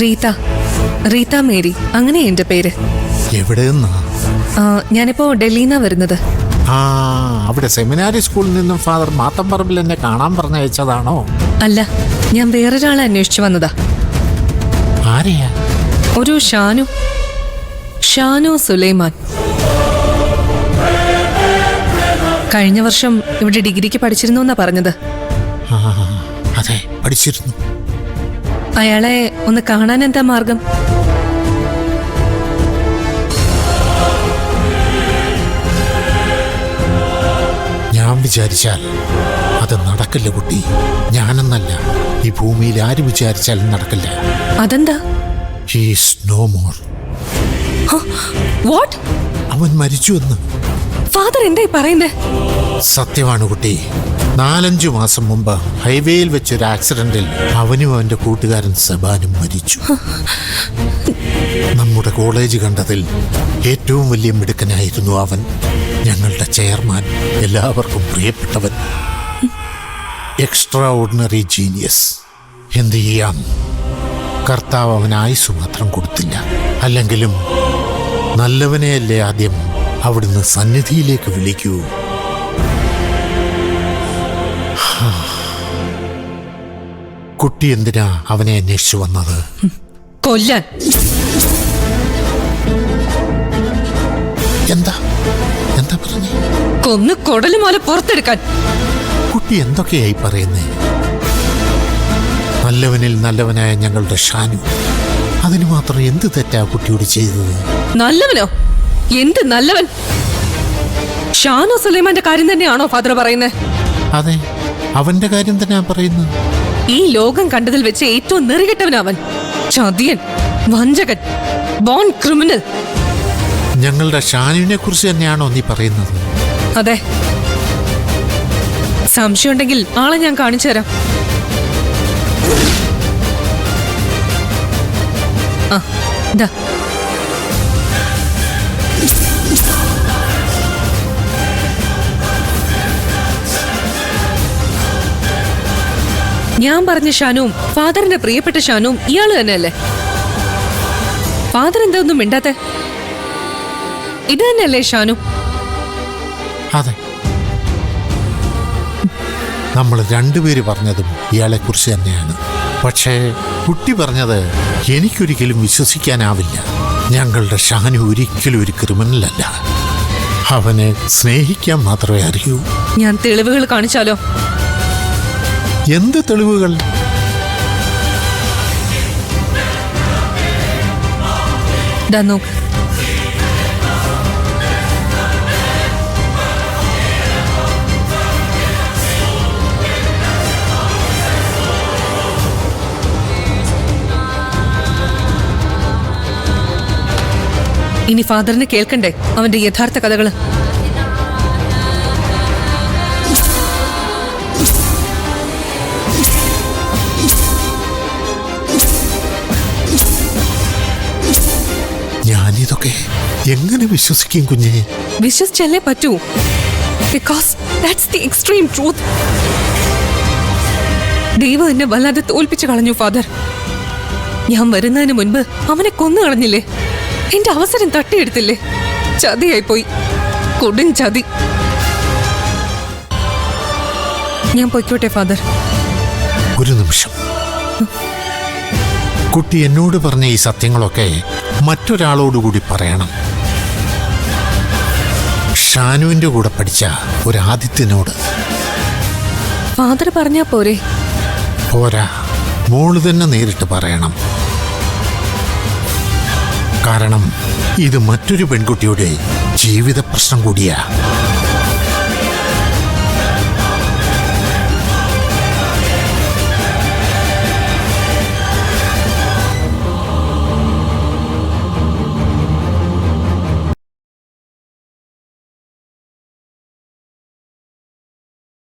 Reetha. Reetha Mary, അങ്ങനെ എന്റെ പേര്. എവിടെ നിന്നാ? ഞാനിപ്പോ ഡൽഹിന്നാ വരുന്നത്. അവിടെ സെമിനാരി സ്കൂളിൽ നിന്നും ഫാദർ മാത്തമ്പറമ്പിൽ എന്നെ കാണാൻ പറഞ്ഞയച്ചതാണോ? അല്ല, ഞാൻ വേറൊരാളെ അന്വേഷിച്ചു വന്നതാ. ആരെയാ? ഒരു ഷാനു സുലൈമാൻ. കഴിഞ്ഞ വർഷം ഇവിടെ ഡിഗ്രിക്ക് പഠിച്ചിരുന്നു എന്നാ പറഞ്ഞത്. അതെ, പഠിച്ചിരുന്നു. അയാളെ ഒന്ന് കാണാൻ എന്താ മാർഗം? ഞാൻ വിചാരിച്ചാൽ അത് നടക്കില്ല കുട്ടി. ഞാനെന്നല്ല, ഈ ഭൂമിയിൽ ആര് വിചാരിച്ചാലും നടക്കില്ല. അതെന്താ? He is no more. What? അവൻ മരിച്ചു എന്ന്. ഫാദർ എന്തായി പറയുന്നേ? സത്യമാണ് കുട്ടി. 4-5 മാസം മുമ്പ് ഹൈവേയിൽ വെച്ചൊരു ആക്സിഡന്റിൽ അവനും അവന്റെ കൂട്ടുകാരൻ സെബാനും മരിച്ചു. നമ്മുടെ കോളേജ് കണ്ടതിൽ ഏറ്റവും വലിയ മിടുക്കനായിരുന്നു അവൻ. ഞങ്ങളുടെ ചെയർമാൻ, എല്ലാവർക്കും പ്രിയപ്പെട്ടവൻ, എക്സ്ട്രാ ഓർഡിനറി ജീനിയസ്. എന്ത് ചെയ്യാം, കർത്താവ് അവന് ആയുസ് മാത്രം കൊടുത്തില്ല. അല്ലെങ്കിലും നല്ലവനെയല്ലേ ആദ്യം അവിടുന്ന് സന്നിധിയിലേക്ക് വിളിക്കൂ. കുട്ടി എന്തിനാ അവനെ അന്വേഷിച്ചു വന്നത്? കൊല്ലാൻ. എന്താ എന്താ പറഞ്ഞേ? കൊന്ന് കൊടലുമാല പുറത്തെടുക്കാൻ. കുട്ടി എന്തൊക്കെയായി പറയുന്നേ? നല്ലവനിൽ നല്ലവനായ ഞങ്ങളുടെ ഷാനു, അതിന് മാത്രം എന്ത് തെറ്റാ കുട്ടിയോട് ചെയ്തത്? നല്ലവനോ? എന്ത് നല്ലവൻ? ഷാനു സുലൈമാന്റെ കാര്യം തന്നെയാണോ ഫാദർ പറയുന്നത്? അതെ, അവന്റെ കാര്യം തന്നെയാ പറയുന്നത്. ഈ ലോകം കണ്ടതിൽ വെച്ച് ഏറ്റവും നെറികെട്ടവനവൻ. ചതിയൻ, വഞ്ചകൻ, ബോൺ ക്രിമിനൽ. ഞങ്ങളുടെ ഷാനുവിനെ കുറിച്ച് തന്നെയാണോ നീ പറയുന്നത്? അതെ. സംശയമുണ്ടെങ്കിൽ ആളെ ഞാൻ കാണിച്ചു തരാം. ദാ. ഞാൻ പറഞ്ഞ ഷാനുവും ഫാദറിന്റെ പ്രിയപ്പെട്ട ഷാനുവും ഇയാള് തന്നെയല്ലേ? ഫാദർ എന്താ ഒന്നും മിണ്ടാത്തെ? ഇത് തന്നെയല്ലേ ഷാനു? അതെ, നമ്മൾ രണ്ടുപേര് പറഞ്ഞതും ഇയാളെ കുറിച്ച് തന്നെയാണ്. പക്ഷേ കുട്ടി പറഞ്ഞത് എനിക്കൊരിക്കലും വിശ്വസിക്കാനാവില്ല. ഞങ്ങളുടെ ഷാനു ഒരിക്കലും ഒരു ക്രിമിനലല്ല. അവനെ സ്നേഹിക്കാൻ മാത്രമേ അറിയൂ. ഞാൻ തെളിവുകൾ കാണിച്ചാലോ? എന്ത് തെളിവുകൾ? നോക്ക്. ഇനി ഫാദറിന് കേൾക്കണ്ടേ അവന്റെ യഥാർത്ഥ കഥകള്? ഞാനിതൊക്കെ എങ്ങനെ വിശ്വസിക്കും കുഞ്ഞേ? വിശ്വസിച്ചല്ലേ പറ്റൂ. Because that's the extreme truth. ദൈവം എന്നെ വല്ലാതെ തോൽപ്പിച്ചു കളഞ്ഞു ഫാദർ. ഞാൻ വരുന്നതിന് മുൻപ് അവനെ കൊന്നു കളഞ്ഞില്ലേ? എന്റെ അവസരം തട്ടിയെടുത്തില്ലേ? ചതിയായി പോയി, കൊടും ചതി. ഞാൻ പൊയ്ക്കോട്ടെ ഫാദർ? ഒരു നിമിഷം. കുട്ടി എന്നോട് പറഞ്ഞ ഈ സത്യങ്ങളൊക്കെ മറ്റൊരാളോടുകൂടി പറയണം. ഷാനുവിന്റെ കൂടെ പഠിച്ച ഒരു ആദിത്യനോട്. ഫാദർ പറഞ്ഞാ പോരെ? പോരാ, മോള് തന്നെ നേരിട്ട് പറയണം. കാരണം ഇത് മറ്റൊരു പെൺകുട്ടിയുടെ ജീവിത പ്രശ്നം കൂടിയാ.